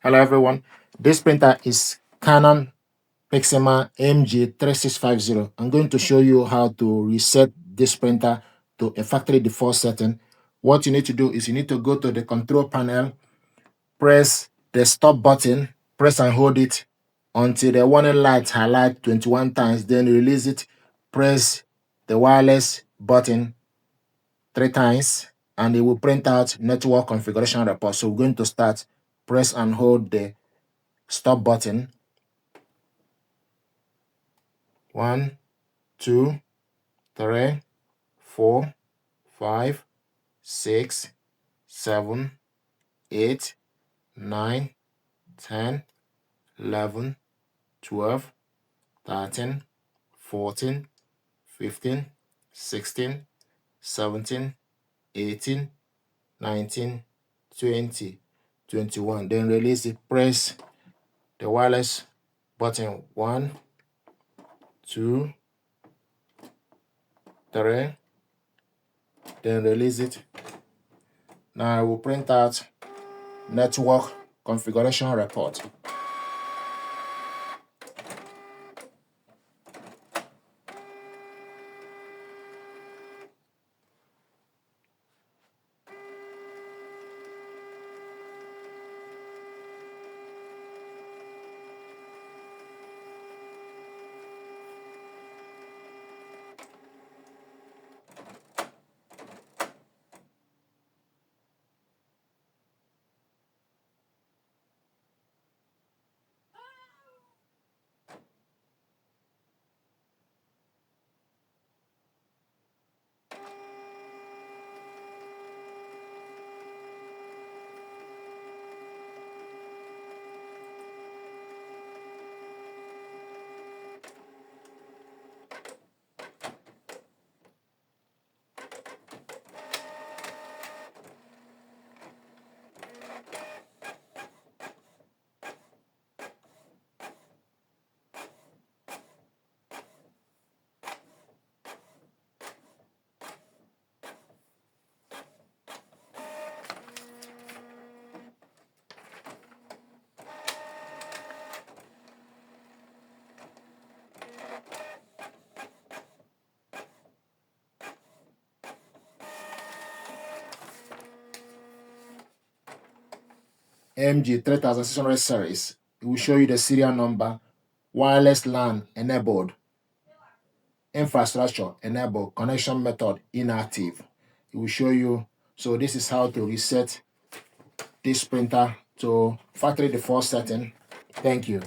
Hello everyone. This printer is Canon Pixma MG3650. I'm going to show you how to reset this printer to a factory default setting. What you need to do is you need to go to the control panel, press the stop button, press and hold it until the warning light highlights 21 times, then release it, press the wireless button 3 times, and it will print out network configuration report. So we're going to start, press and hold the stop button. 1, 2, 3, 4, 5, 6, 7, 8, 9, 10, 11, 12, 13, 14, 15, 16, 17, 18, 19, 20, 21. Then release it. Press the wireless button. 1, 2, 3. Then release it. Now I will print out network configuration report. MG3650 series. It will show you the serial number, wireless LAN enabled, infrastructure enabled, connection method inactive. It will show you. So this is how to reset this printer to factory default setting. Thank you.